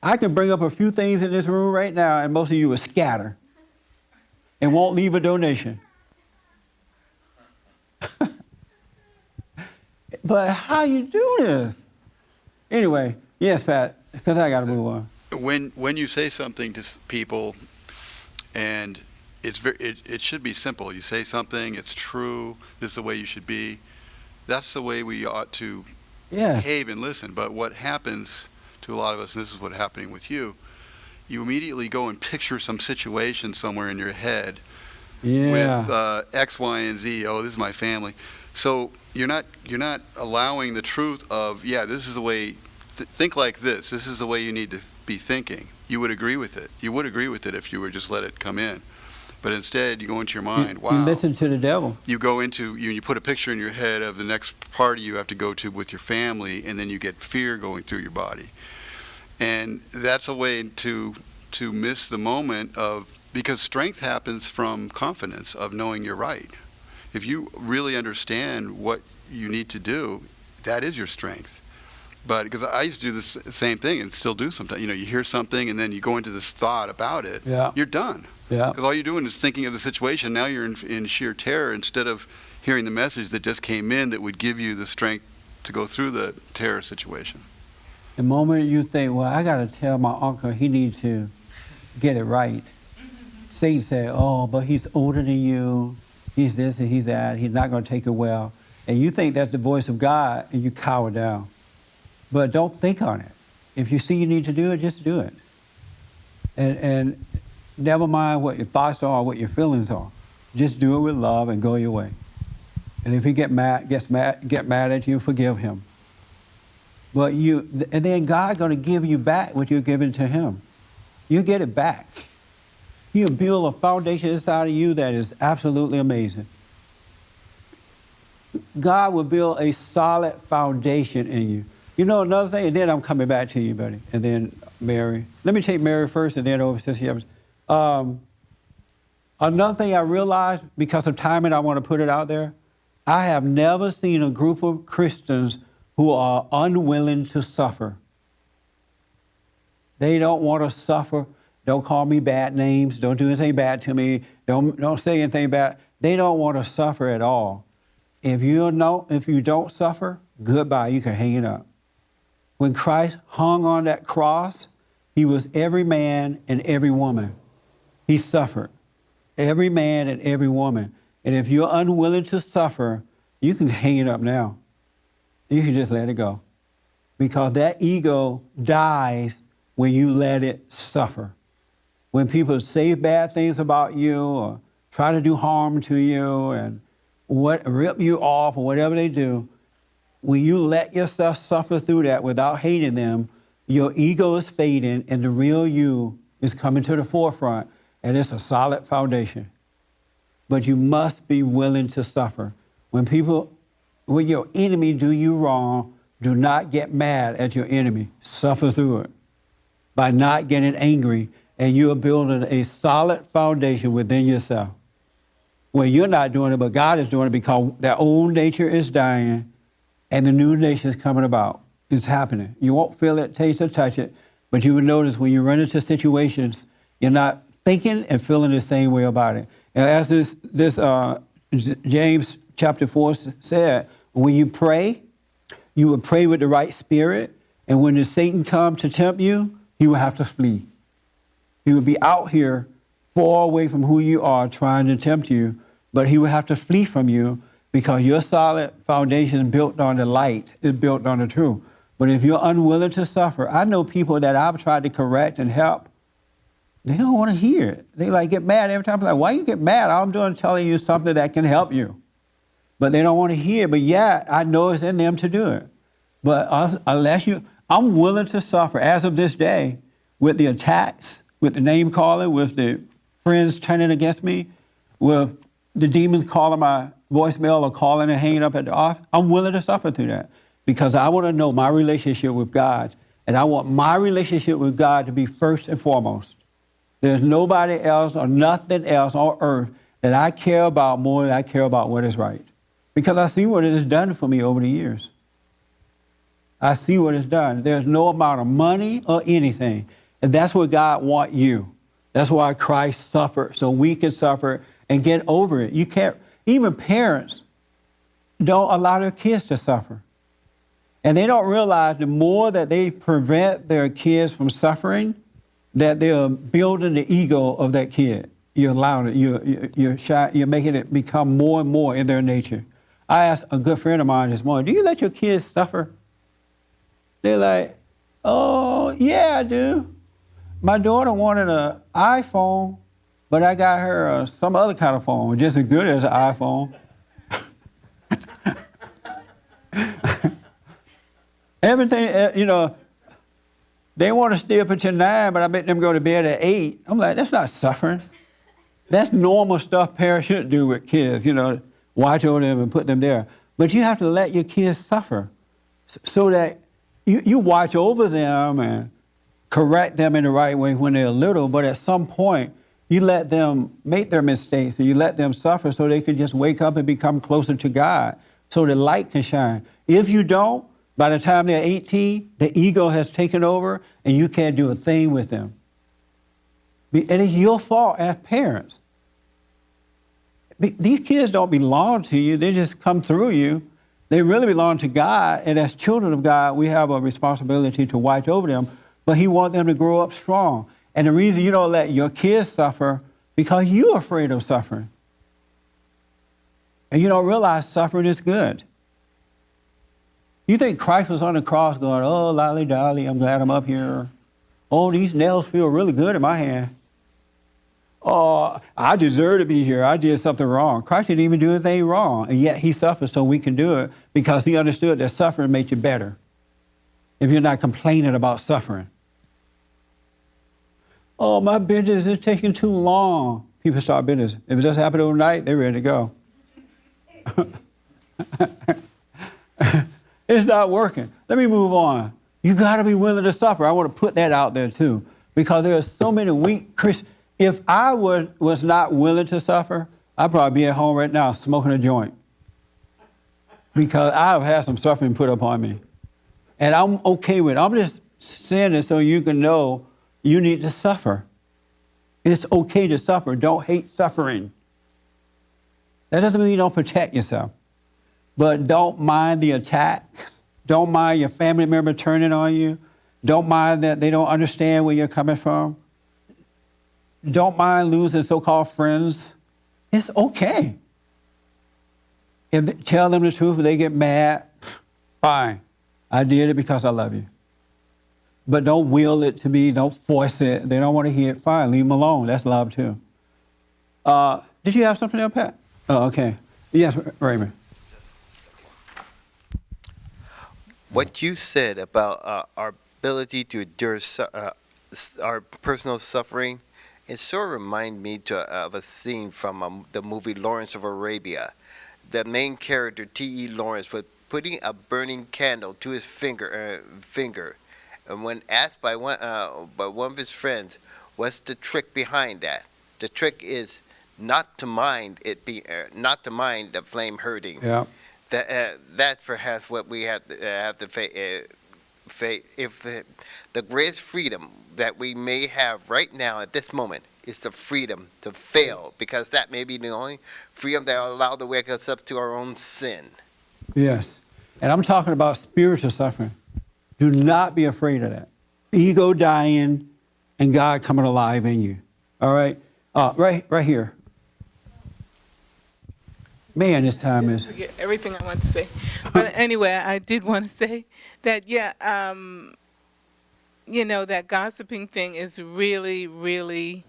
I can bring up a few things in this room right now, and most of you will scatter and won't leave a donation. But how you do this? Anyway, yes, Pat, because I got to move on. When you say something to people, and it should be simple. You say something, it's true, this is the way you should be. That's the way we ought to behave and listen. But what happens to a lot of us, and this is what's happening with you, you immediately go and picture some situation somewhere in your head with X, Y, and Z. Oh, this is my family. So you're not allowing the truth of, this is the way, think like this. This is the way you need to be thinking. You would agree with it. You would agree with it if you were just let it come in. But instead, you go into your mind. You listen to the devil. You go into, you put a picture in your head of the next party you have to go to with your family, and then you get fear going through your body. And that's a way to miss the moment of, because strength happens from confidence of knowing you're right. If you really understand what you need to do, that is your strength. But because I used to do the same thing and still do sometimes. You hear something and then you go into this thought about it. Yeah. You're done. Yeah. Because all you're doing is thinking of the situation. Now you're in sheer terror instead of hearing the message that just came in that would give you the strength to go through the terror situation. The moment you think, well, I got to tell my uncle he needs to get it right. Satan said, oh, but he's older than you. He's this and he's that. He's not going to take it well. And you think that's the voice of God, and you cower down. But don't think on it. If you see you need to do it, just do it. And never mind what your thoughts are or what your feelings are. Just do it with love and go your way. And if he get mad at you, forgive him. But and then God's going to give you back what you're giving to him. You get it back. He'll build a foundation inside of you that is absolutely amazing. God will build a solid foundation in you. You know another thing, and then I'm coming back to you, buddy, and then Mary. Let me take Mary first, and then over to Sister Evans. Another thing I realized, because of timing, I want to put it out there. I have never seen a group of Christians who are unwilling to suffer. They don't want to suffer. Don't call me bad names. Don't do anything bad to me. Don't say anything bad. They don't want to suffer at all. If you don't suffer, goodbye. You can hang it up. When Christ hung on that cross, he was every man and every woman. He suffered. Every man and every woman. And if you're unwilling to suffer, you can hang it up now. You can just let it go. Because that ego dies when you let it suffer. When people say bad things about you or try to do harm to you and rip you off or whatever they do, when you let yourself suffer through that without hating them, your ego is fading and the real you is coming to the forefront, and it's a solid foundation. But you must be willing to suffer. When your enemy do you wrong, do not get mad at your enemy. Suffer through it by not getting angry, and you are building a solid foundation within yourself. Well, you're not doing it, but God is doing it because that old nature is dying and the new nature is coming about. It's happening. You won't feel it, taste or touch it, but you will notice when you run into situations, you're not thinking and feeling the same way about it. And as this James chapter 4 said, when you pray, you will pray with the right spirit, and when the Satan comes to tempt you, he will have to flee. He will be out here far away from who you are trying to tempt you, but he will have to flee from you because your solid foundation is built on the light, is built on the truth. But if you're unwilling to suffer, I know people that I've tried to correct and help, they don't want to hear it. They get mad every time. I'm like, why you get mad? All I'm doing is telling you something that can help you. But they don't want to hear it. But yeah, I know it's in them to do it. But I'm willing to suffer as of this day with the attacks, with the name calling, with the friends turning against me, with the demons calling my voicemail or calling and hanging up at the office. I'm willing to suffer through that because I want to know my relationship with God. And I want my relationship with God to be first and foremost. There's nobody else or nothing else on earth that I care about more than I care about what is right. Because I see what it has done for me over the years. I see what it's done. There's no amount of money or anything. And that's what God wants you. That's why Christ suffered, so we can suffer and get over it. You can't, even parents don't allow their kids to suffer. And they don't realize the more that they prevent their kids from suffering, that they're building the ego of that kid. You're allowing it, you're making it become more and more in their nature. I asked a good friend of mine this morning, do you let your kids suffer? They're like, oh, yeah, I do. My daughter wanted an iPhone, but I got her some other kind of phone, just as good as an iPhone. Everything, you know, they want to stay up until 9, but I make them go to bed at 8. I'm like, that's not suffering. That's normal stuff parents should do with kids, you know, watch over them and put them there. But you have to let your kids suffer so that you watch over them and correct them in the right way when they're little, but at some point, you let them make their mistakes and you let them suffer so they can just wake up and become closer to God so the light can shine. If you don't, by the time they're 18, the ego has taken over and you can't do a thing with them. And it's your fault as parents. These kids don't belong to you. They just come through you. They really belong to God. And as children of God, we have a responsibility to watch over them. But he wants them to grow up strong. And the reason you don't let your kids suffer, because you're afraid of suffering. And you don't realize suffering is good. You think Christ was on the cross going, oh, lolly dolly, I'm glad I'm up here. Oh, these nails feel really good in my hand. Oh, I deserve to be here. I did something wrong. Christ didn't even do anything wrong. And yet he suffered so we can do it because he understood that suffering makes you better if you're not complaining about suffering. Oh, my business is taking too long. People start business. If it just happened overnight, they're ready to go. It's not working. Let me move on. You got to be willing to suffer. I want to put that out there too, because there are so many weak Christians. If I was not willing to suffer, I'd probably be at home right now smoking a joint, because I've had some suffering put upon me. And I'm okay with it. I'm just saying it so you can know you need to suffer. It's okay to suffer. Don't hate suffering. That doesn't mean you don't protect yourself. But don't mind the attacks. Don't mind your family member turning on you. Don't mind that they don't understand where you're coming from. Don't mind losing so-called friends. It's okay. If they tell them the truth, if they get mad, fine. I did it because I love you. But don't will it to me. Don't force it. They don't want to hear it. Fine. Leave them alone. That's love too. Did you have something else, Pat? Oh, okay. Yes, Raymond. What you said about our ability to endure our personal suffering, it sort of reminded me of a scene from the movie Lawrence of Arabia. The main character, T.E. Lawrence, was putting a burning candle to his finger, and when asked by one of his friends, what's the trick behind that? The trick is not to mind not to mind the flame hurting. Yeah. That's perhaps what we have to face. If the greatest freedom that we may have right now at this moment is the freedom to fail, because that may be the only freedom that will allow to wake us up to our own sin. Yes. And I'm talking about spiritual suffering. Do not be afraid of that. Ego dying and God coming alive in you. All right? Right here. Man, this time is... Forget everything I want to say. But anyway, I did want to say that, that gossiping thing is really, really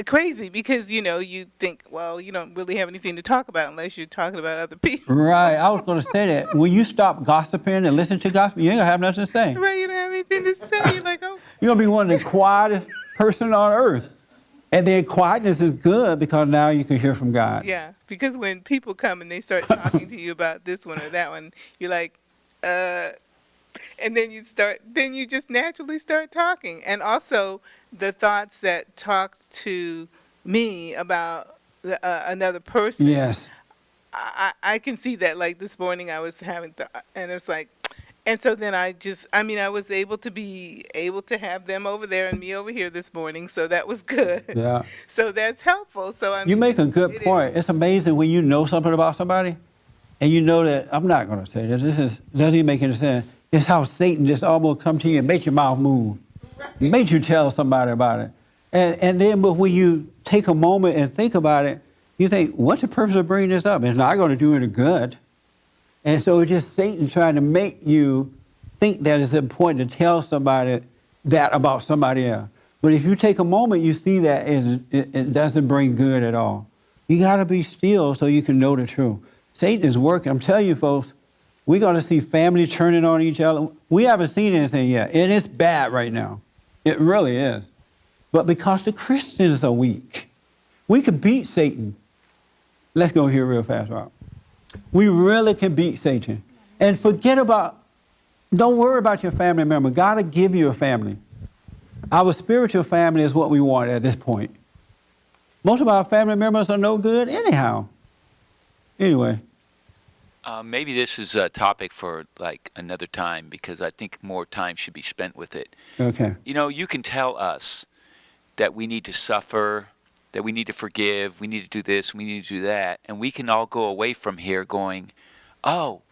crazy, because, you think, well, you don't really have anything to talk about unless you're talking about other people. Right. I was going to say that. When you stop gossiping and listen to gossip, you ain't going to have nothing to say. Right. You don't have anything to say. You're like, oh. You're going to be one of the quietest person on earth. And then quietness is good because now you can hear from God. Yeah, because when people come and they start talking to you about this one or that one, you're like, and then you just naturally start talking. And also the thoughts that talked to me about another person. Yes. I can see that. Like this morning I was having, and it's like, and so then I was able to have them over there and me over here this morning. So that was good. Yeah. So that's helpful. So I mean, You make a good it point. is. It's amazing when you know something about somebody and you know that, I'm not going to say this, doesn't even make any sense. It's how Satan just almost come to you and make your mouth move, make you tell somebody about it. And then but when you take a moment and think about it, you think, what's the purpose of bringing this up? It's not going to do any good. And so it's just Satan trying to make you think that it's important to tell somebody that about somebody else. But if you take a moment, you see that it doesn't bring good at all. You got to be still so you can know the truth. Satan is working. I'm telling you, folks, we're going to see family turning on each other. We haven't seen anything yet. And it's bad right now. It really is. But because the Christians are weak, we can beat Satan. Let's go here real fast, Rob. We really can beat Satan. And don't worry about your family member. God will give you a family. Our spiritual family is what we want at this point. Most of our family members are no good anyhow. Anyway. Maybe this is a topic for like another time because I think more time should be spent with it. Okay. You know, you can tell us that we need to suffer, that we need to forgive, we need to do this, we need to do that, and we can all go away from here going, oh,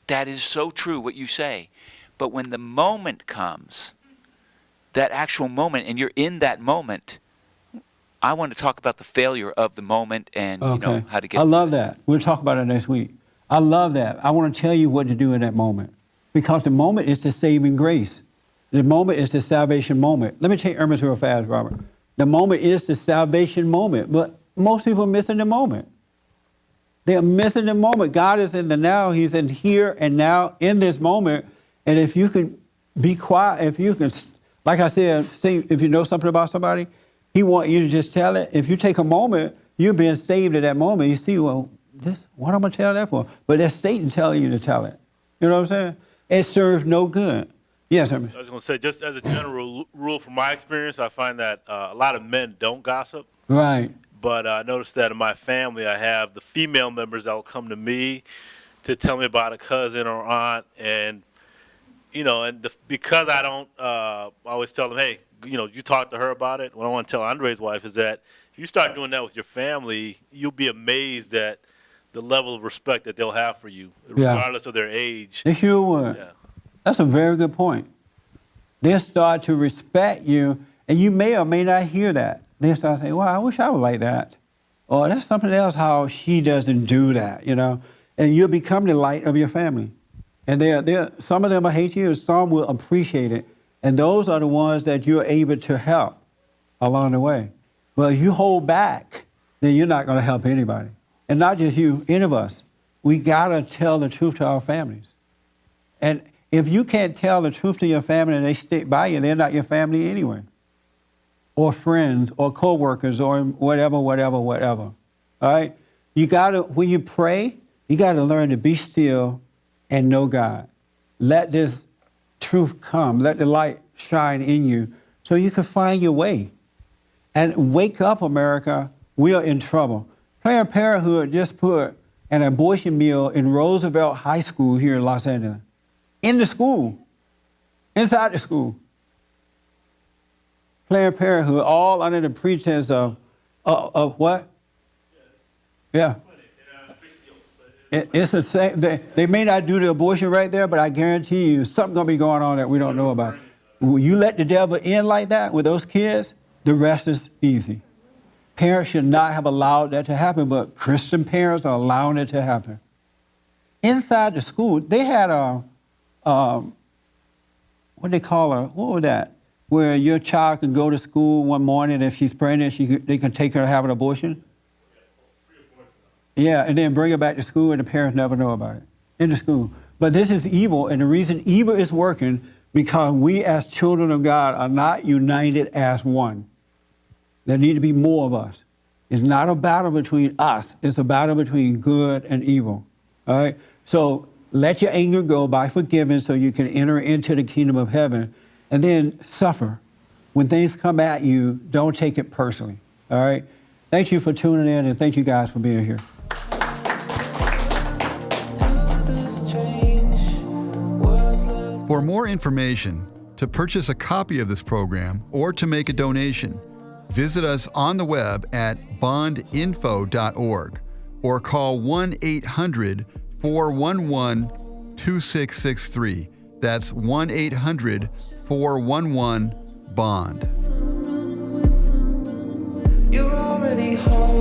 that is so true what you say. But when the moment comes, that actual moment, and you're in that moment, I want to talk about the failure of the moment and how to get I love through it. that. We'll talk about it next week. I love that. I want to tell you what to do in that moment because the moment is the saving grace. The moment is the salvation moment. Let me take Irma's real fast, Robert. The moment is the salvation moment, but most people are missing the moment. They're missing the moment. God is in the now. He's in here and now in this moment. And if you can be quiet, if you can, like I said, if you know something about somebody, he wants you to just tell it. If you take a moment, you're being saved at that moment. You see, well, what am I going to tell that for? But that's Satan telling you to tell it. You know what I'm saying? It serves no good. Yes, Herman. I was going to say, just as a general rule from my experience, I find that a lot of men don't gossip. Right. But I noticed that in my family, I have the female members that will come to me to tell me about a cousin or aunt. And, because I don't I always tell them, hey, you talk to her about it. What I want to tell Andre's wife is that if you start doing that with your family, you'll be amazed at the level of respect that they'll have for you, regardless of their age. They sure would. Yeah. That's a very good point. They'll start to respect you, and you may or may not hear that. They'll start saying, well, I wish I was like that. Or that's something else how she doesn't do that, And you'll become the light of your family. And some of them will hate you, and some will appreciate it. And those are the ones that you're able to help along the way. But if you hold back, then you're not going to help anybody. And not just you, any of us. We got to tell the truth to our families. And if you can't tell the truth to your family and they stick by you, they're not your family anyway. Or friends, or co-workers, or whatever. All right? When you pray, you got to learn to be still and know God. Let this truth come. Let the light shine in you so you can find your way. And wake up, America. We are in trouble. Planned Parenthood just put an abortion mill in Roosevelt High School here in Los Angeles. In the school. Inside the school. Planned Parenthood, all under the pretense of what? Yeah. It's the same. They may not do the abortion right there, but I guarantee you something's going to be going on that we don't know about. When you let the devil in like that with those kids, the rest is easy. Parents should not have allowed that to happen, but Christian parents are allowing it to happen. Inside the school, they had what was that? Where your child could go to school one morning, and if she's pregnant, they can take her to have an abortion. Yeah, and then bring her back to school, and the parents never know about it in the school. But this is evil, and the reason evil is working because we as children of God are not united as one. There need to be more of us. It's not a battle between us. It's a battle between good and evil. All right? So let your anger go by forgiving so you can enter into the kingdom of heaven, and then suffer. When things come at you, don't take it personally. All right? Thank you for tuning in, and thank you guys for being here. For more information, to purchase a copy of this program, or to make a donation, visit us on the web at bondinfo.org or call 1-800-411-2663. That's 1-800-411-BOND. You're already home.